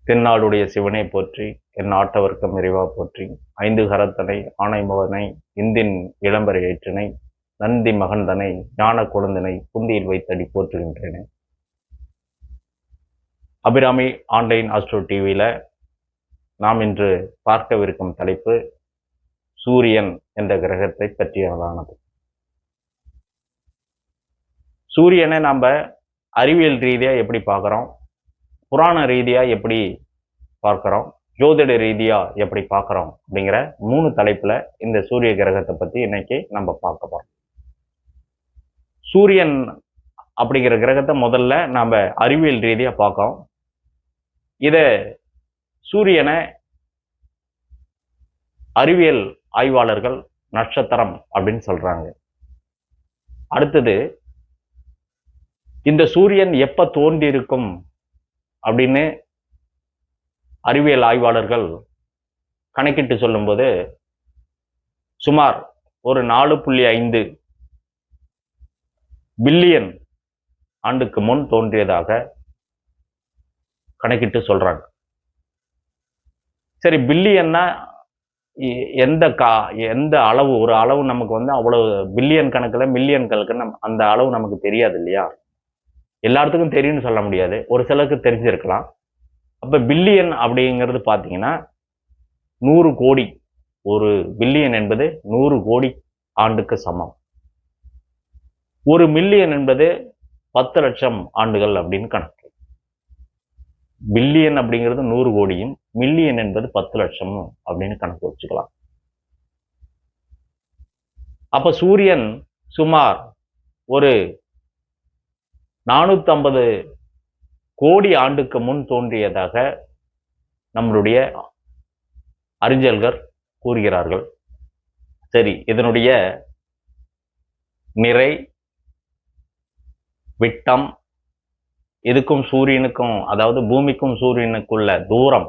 தென்னாடுடைய சிவனை போற்றி, என் நாட்டவர்க்கம் இறைவா போற்றி, ஐந்து கரத்தனை ஆனைமகனை இந்தின் இளம்பரை ஏற்றினை நந்தி மகந்தனை ஞான குழந்தனை புந்தியில் வைத்தடி போற்றுகின்றன. அபிராமி ஆன்லைன் ஆஸ்ட்ரோ டிவியில் நாம் இன்று பார்க்கவிருக்கும் தலைப்பு சூரியன் என்ற கிரகத்தை பற்றியதானது. சூரியனை நாம் அறிவியல் ரீதியாக எப்படி பார்க்குறோம், புராண ரீதியாக எப்படி பார்க்குறோம், ஜோதிட ரீதியாக எப்படி பார்க்குறோம் அப்படிங்கிற 3 தலைப்பில் இந்த சூரிய கிரகத்தை பற்றி இன்னைக்கு நம்ம பார்க்க போகிறோம். சூரியன் அப்படிங்கிற கிரகத்தை முதல்ல நாம் அறிவியல் ரீதியாக பார்க்கோம். இதை சூரியனை அறிவியல் ஆய்வாளர்கள் நட்சத்திரம் அப்படின்னு சொல்கிறாங்க. அடுத்தது இந்த சூரியன் எப்போ தோன்றியிருக்கும் அப்படின்னு அறிவியல் ஆய்வாளர்கள் கணக்கிட்டு சொல்லும்போது சுமார் ஒரு 4.5 பில்லியன் ஆண்டுக்கு முன் தோன்றியதாக கணக்கிட்டு சொல்றாங்க. சரி, பில்லியன்னா எந்த அளவு, ஒரு அளவு நமக்கு அவ்வளவு பில்லியன் கணக்கில் மில்லியன் கணக்கு அந்த அளவு நமக்கு தெரியாது இல்லையா? எல்லாத்துக்கும் தெரியும்னு சொல்ல முடியாது, ஒரு சிலருக்கு தெரிஞ்சிருக்கலாம். அப்ப பில்லியன் அப்படிங்கிறது பார்த்தீங்கன்னா 100 கோடி, ஒரு பில்லியன் என்பது 100 கோடி ஆண்டுக்கு சமம். ஒரு மில்லியன் என்பது 10 லட்சம் ஆண்டுகள் அப்படின்னு கணக்கு. பில்லியன் அப்படிங்கிறது 100 கோடியும் மில்லியன் என்பது 10 லட்சமும் அப்படின்னு கணக்கு வச்சுக்கலாம். அப்ப சூரியன் சுமார் ஒரு 450 கோடி ஆண்டுக்கு முன் தோன்றியதாக நம்மளுடைய அறிஞர்கள் கூறுகிறார்கள். சரி, இதனுடைய நிறை, விட்டம், இதுக்கும் சூரியனுக்கும், அதாவது பூமிக்கும் சூரியனுக்குள்ள தூரம்,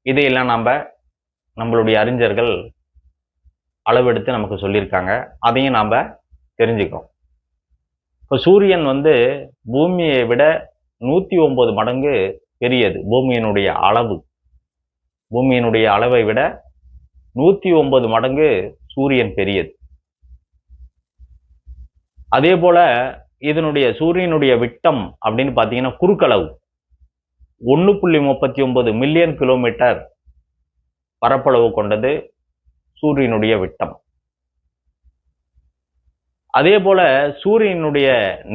இதையெல்லாம் நம்மளுடைய அறிஞர்கள் அளவெடுத்து நமக்கு சொல்லியிருக்காங்க. அதையும் நாம் தெரிஞ்சுக்கிறோம். இப்போ சூரியன் பூமியை விட 109 மடங்கு பெரியது. பூமியினுடைய அளவை விட 109 மடங்கு சூரியன் பெரியது. அதே போல இதனுடைய சூரியனுடைய விட்டம் அப்படின்னு பார்த்தீங்கன்னா குறுக்களவு 1.39 மில்லியன் கிலோமீட்டர் பரப்பளவு கொண்டது சூரியனுடைய விட்டம். அதே போல சூரியனுடைய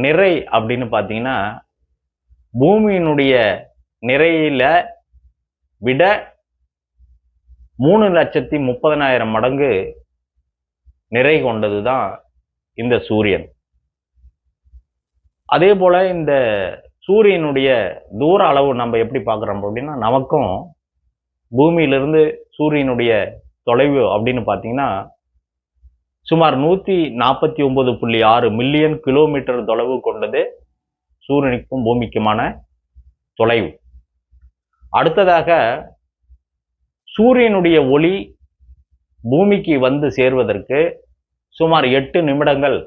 நிறை அப்படின்னு பார்த்தீங்கன்னா பூமியினுடைய நிறையில விட 3,30,000 மடங்கு நிறை கொண்டது தான் இந்த சூரியன். அதே போல இந்த சூரியனுடைய தூர அளவு நம்ம எப்படி பார்க்குறோம் அப்படின்னா, நமக்கும் பூமியிலிருந்து சூரியனுடைய தொலைவு அப்படின்னு பார்த்தீங்கன்னா சுமார் 149.6 மில்லியன் கிலோமீட்டர் தொலைவு கொண்டது சூரியனுக்கும் பூமிக்குமான தொலைவு. அடுத்ததாக சூரியனுடைய ஒளி பூமிக்கு வந்து சேர்வதற்கு சுமார் 8 நிமிடங்கள்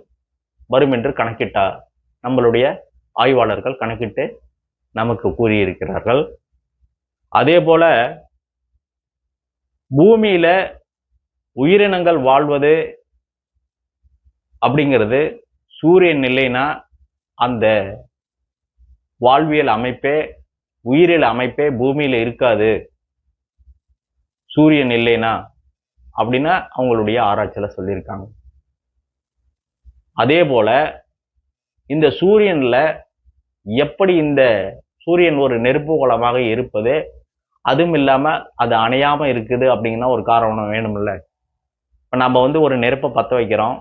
வரும் என்று கணக்கிட்டார் நம்மளுடைய ஆய்வாளர்கள் கணக்கிட்டு நமக்கு கூறியிருக்கிறார்கள். அதே போல பூமியில உயிரினங்கள் வாழ்வது அப்படிங்கிறது சூரியன் இல்லைன்னா அந்த வாழ்வியல் அமைப்பே, உயிரியல் அமைப்பே பூமியில இருக்காது சூரியன் இல்லைன்னா அப்படின்னா அவங்களுடைய ஆராய்ச்சியில சொல்லியிருக்காங்க. அதே போல இந்த சூரியன்ல எப்படி இந்த சூரியன் ஒரு நெருப்பு கோளமாக இருப்பது, அதுவும் இல்லாம அது அணையாம இருக்குது அப்படிங்கன்னா ஒரு காரணம் வேணும்ல. இப்போ நம்ம ஒரு நெருப்பை பற்ற வைக்கிறோம்,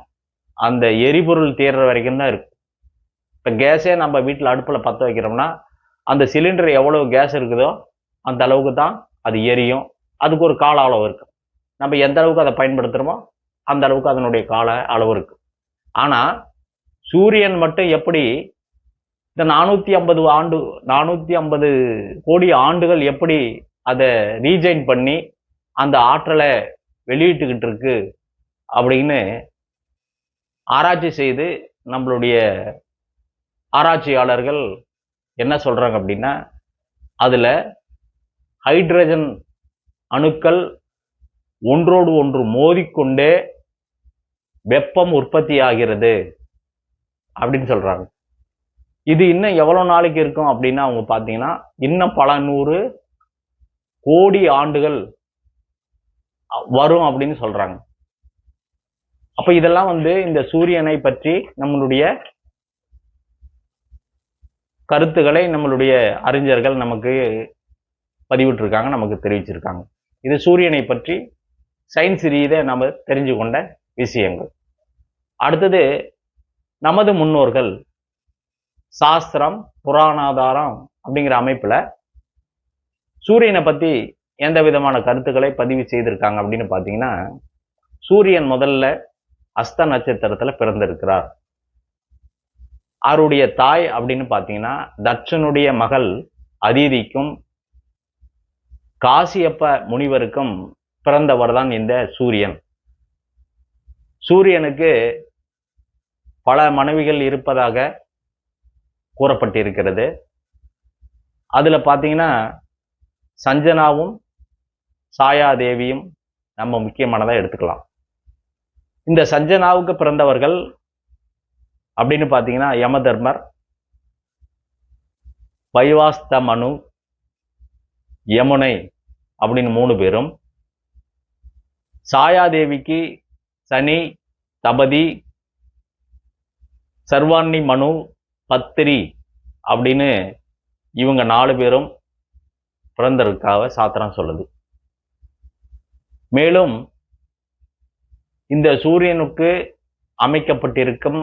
அந்த எரிபொருள் தீர்ற வரைக்கும் தான் இருக்கு. இப்போ கேஸே நம்ம வீட்டில் அடுப்பில் பற்ற வைக்கிறோம்னா அந்த சிலிண்டர் எவ்வளவு கேஸ் இருக்குதோ அந்த அளவுக்கு தான் அது எரியும். அதுக்கு ஒரு கால அளவு இருக்கு. நம்ம எந்த அளவுக்கு அதை பயன்படுத்துகிறோமோ அந்த அளவுக்கு அதனுடைய கால அளவு இருக்கு. ஆனால் சூரியன் மட்டும் எப்படி இந்த 450 கோடி ஆண்டுகள் எப்படி அதை ரீஜைன் பண்ணி அந்த ஆற்றலை வெளியிட்டுக்கிட்டு இருக்கு அப்படின்னு ஆராய்ச்சி செய்து நம்மளுடைய ஆராய்ச்சியாளர்கள் என்ன சொல்றாங்க அப்படின்னா, அதுல ஹைட்ரஜன் அணுக்கள் ஒன்றோடு ஒன்று மோதிக்கொண்டே வெப்பம் உற்பத்தி ஆகிறது அப்படின்னு சொல்றாங்க. இது இன்னும் எவ்வளவு நாளைக்கு இருக்கும் அப்படின்னா அவங்க பார்த்தீங்கன்னா இன்னும் பல 100 கோடி ஆண்டுகள் வரும் அப்படின்னு சொல்றாங்க. அப்ப இதெல்லாம் இந்த சூரியனை பற்றி நம்மளுடைய கருத்துக்களை நம்மளுடைய அறிஞர்கள் நமக்கு பதிவிட்டிருக்காங்க, நமக்கு தெரிவிச்சிருக்காங்க. இது சூரியனை பற்றி சயின்ஸ் ரீதியா நம்ம தெரிஞ்சு கொண்ட விஷயங்கள். அடுத்தது, நமது முன்னோர்கள் சாஸ்திரம் புராணாதாரம் அப்படிங்கிற அமைப்புல சூரியனை பத்தி எந்த விதமான கருத்துக்களை பதிவு செய்திருக்காங்க அப்படின்னு பாத்தீங்கன்னா, சூரியன் முதல்ல அஸ்த நட்சத்திரத்துல பிறந்திருக்கிறார். அவருடைய தாய் அப்படின்னு பாத்தீங்கன்னா தட்சனுடைய மகள் அதிதிக்கும் காசியப்ப முனிவருக்கும் பிறந்தவர் தான் இந்த சூரியன். சூரியனுக்கு பல மனைவிகள் இருப்பதாக கூறப்பட்டிருக்கிறது. அதுல பாத்தீங்கன்னா சஞ்சனாவும் சாயாதேவியும் நம்ம முக்கியமானதா எடுத்துக்கலாம். இந்த சஞ்சனாவுக்கு பிறந்தவர்கள் அப்படின்னு பாத்தீங்கன்னா யமதர்மர், வைவாஸ்தமனு, யமுனை அப்படின்னு 3 பேரும். சாயாதேவிக்கு சனி, தபதி, சர்வாணி மனு, பத்திரி அப்படின்னு இவங்க 4 பேரும் பிறந்ததற்காக சாத்திரம் சொல்லுது. மேலும் இந்த சூரியனுக்கு அமைக்கப்பட்டிருக்கும்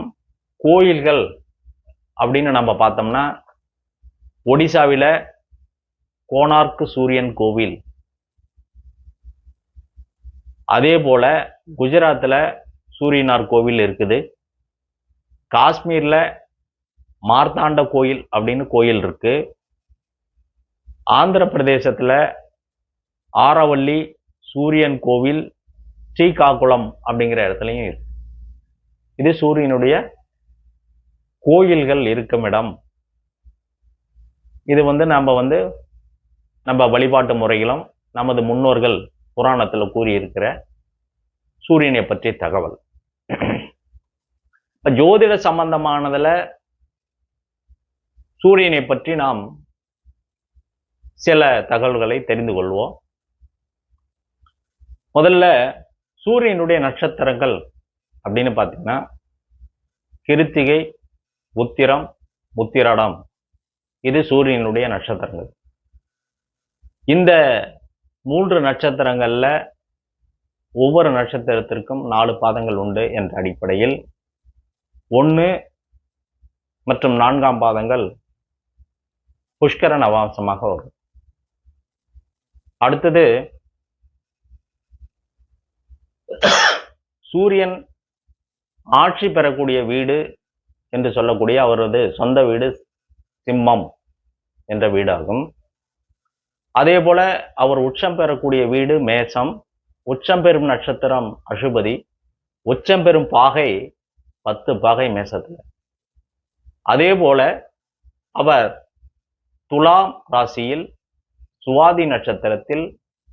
கோயில்கள் அப்படின்னு நம்ம பார்த்தோம்னா ஒடிசாவில கோனார்க் சூரியன் கோவில், அதே போல குஜராத்தில் சூரியனார் கோவில் இருக்குது. காஷ்மீர்ல மார்த்தாண்ட கோயில் அப்படின்னு கோயில் இருக்கு. ஆந்திர பிரதேசத்துல ஆரவல்லி சூரியன் கோவில் ஸ்ரீகாகுளம் அப்படிங்கிற இடத்துலையும் இருக்கு. இது சூரியனுடைய கோயில்கள் இருக்கும் இடம். இது நம்ம வழிபாட்டு முறைகளும் நமது முன்னோர்கள் புராணத்தில் கூறியிருக்கிற சூரியனை பற்றிய தகவல். ஜோதிட சம்பந்தமானதுல சூரியனை பற்றி நாம் சில தகவல்களை தெரிந்து கொள்வோம். முதல்ல சூரியனுடைய நட்சத்திரங்கள் அப்படின்னு பார்த்தீங்கன்னா கிருத்திகை, உத்திரம், உத்திராடம், இது சூரியனுடைய நட்சத்திரங்கள். இந்த 3 நட்சத்திரங்கள்ல ஒவ்வொரு நட்சத்திரத்திற்கும் 4 பாதங்கள் உண்டு என்ற அடிப்படையில் 1 மற்றும் 4ஆம் பாதங்கள் புஷ்கர நவாம்சமாக வரும். அடுத்தது சூரியன் ஆட்சி பெறக்கூடிய வீடு என்று சொல்லக்கூடிய அவரது சொந்த வீடு சிம்மம் என்ற வீடாகும். அதே போல அவர் உச்சம் பெறக்கூடிய வீடு மேசம், உச்சம் பெறும் நட்சத்திரம் அசுபதி, உச்சம் பெறும் பாகை 10 பாகை மேசத்துல. அதே போல அவர் துலாம் ராசியில் சுவாதி நட்சத்திரத்தில்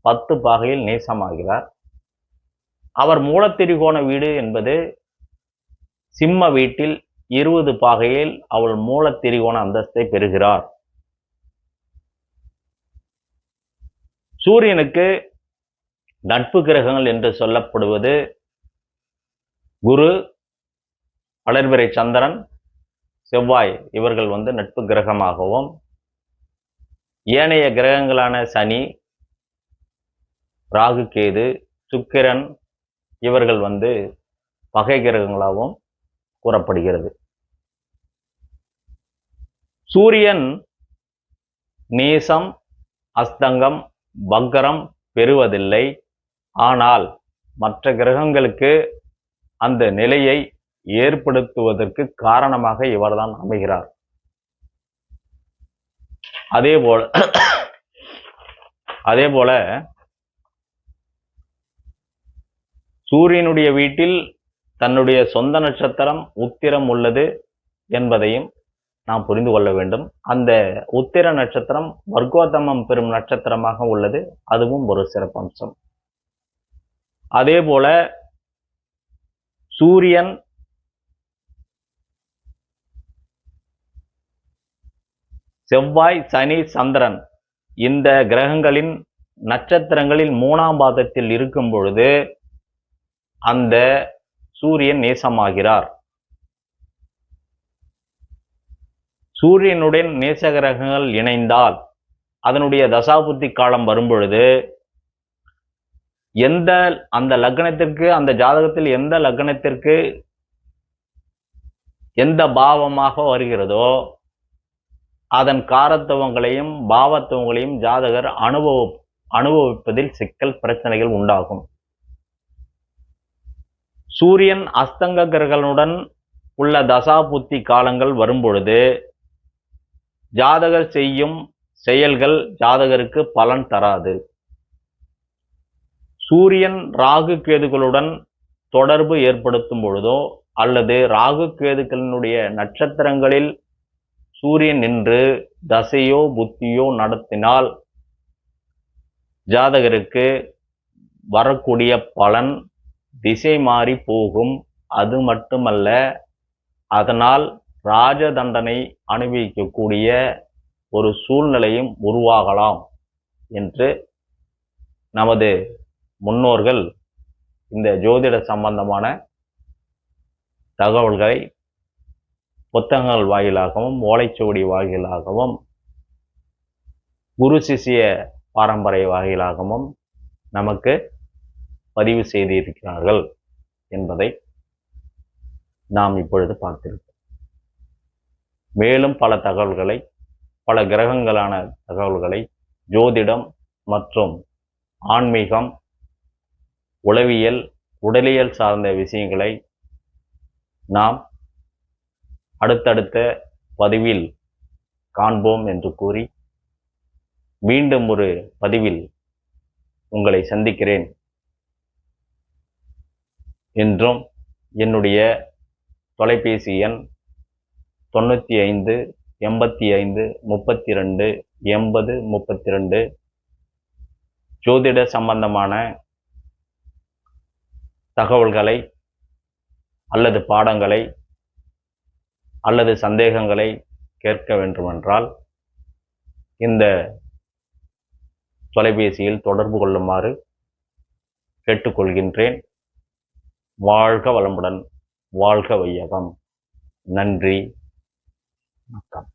10 பாகையில் நேசமாகிறார். அவர் மூலத்திரிகோண வீடு என்பது சிம்ம வீட்டில் 20 பாகையில் அவள் மூலத்திரிகோண அந்தஸ்தை பெறுகிறார். சூரியனுக்கு நட்பு கிரகங்கள் என்று சொல்லப்படுவது குரு, வளர்பிறை சந்திரன், செவ்வாய், இவர்கள் நட்பு கிரகமாகவும், ஏனைய கிரகங்களான சனி, ராகு, கேது, சுக்கிரன் இவர்கள் பகை கிரகங்களாகவும் கூறப்படுகிறது. சூரியன் நேசம், அஸ்தங்கம், வக்கரம் பெறுவதில்லை. ஆனால் மற்ற கிரகங்களுக்கு அந்த நிலையை ஏற்படுத்துவதற்கு காரணமாக இவர்தான் அமைகிறார். அதே போல சூரியனுடைய வீட்டில் தன்னுடைய சொந்த நட்சத்திரம் உத்திரம் உள்ளது என்பதையும் நாம் புரிந்து கொள்ள வேண்டும். அந்த உத்திர நட்சத்திரம் வர்க்கோத்தமம் பெறும் நட்சத்திரமாக உள்ளது. அதுவும் ஒரு சிறப்பம்சம். அதே போல சூரியன் செவ்வாய் சனி சந்திரன் இந்த கிரகங்களின் நட்சத்திரங்களில் 3ஆம் பாதத்தில் இருக்கும் பொழுது அந்த சூரியன் நேசமாகிறார். சூரியனுடன் நேச கிரகங்கள் இணைந்தால் அதனுடைய தசாபுத்தி காலம் வரும்பொழுது அந்த லக்னத்திற்கு, அந்த ஜாதகத்தில் எந்த லக்னத்திற்கு எந்த பாவமாக வருகிறதோ அதன் காரத்துவங்களையும் பாவத்துவங்களையும் ஜாதகர் அனுபவிப்பதில் சிக்கல் பிரச்சனைகள் உண்டாகும். சூரியன் அஸ்தங்க கிரகங்களுடன் உள்ள தசாபுத்தி காலங்கள் வரும்பொழுது ஜாதகர் செய்யும் செயல்கள் ஜாதகருக்கு பலன் தராது. சூரியன் ராகு கேதுகளுடன் தொடர்பு ஏற்படுத்தும் பொழுதோ அல்லது ராகு கேதுக்களினுடைய நட்சத்திரங்களில் சூரியன் நின்று தசையோ புத்தியோ நடத்தினால் ஜாதகருக்கு வரக்கூடிய பலன் திசை மாறி போகும். அது மட்டுமல்ல, அதனால் ராஜ தண்டனை அனுபவிக்கக்கூடிய ஒரு சூழ்நிலையும் உருவாகலாம் என்று நமது முன்னோர்கள் இந்த ஜோதிட சம்பந்தமான தகவல்களை புத்தகங்கள் வாயிலாகவும் ஓலைச்சுவடி வாயிலாகவும் குரு சிஷ்ய பாரம்பரிய வாயிலாகவும் நமக்கு பதிவு செய்திருக்கிறார்கள் என்பதை நாம் இப்பொழுது பார்த்திருக்கிறோம். மேலும் பல தகவல்களை, பல கிரகங்களான தகவல்களை, ஜோதிடம் மற்றும் ஆன்மீகம், உளவியல், உடலியல் சார்ந்த விஷயங்களை நாம் அடுத்தடுத்த பதிவில் காண்போம் என்று கூறி மீண்டும் ஒரு பதிவில் உங்களை சந்திக்கிறேன் என்றும் என்னுடைய தொலைபேசி எண் 95 85 32 80 32 ஜோதிட சம்பந்தமான தகவல்களை அல்லது பாடங்களை அல்லது சந்தேகங்களை கேட்க வேண்டுமென்றால் இந்த தொலைபேசியில் தொடர்பு கொள்ளுமாறு கேட்டுக்கொள்கின்றேன். வாழ்க வளமுடன், வாழ்க வையகம். நன்றி, வணக்கம்.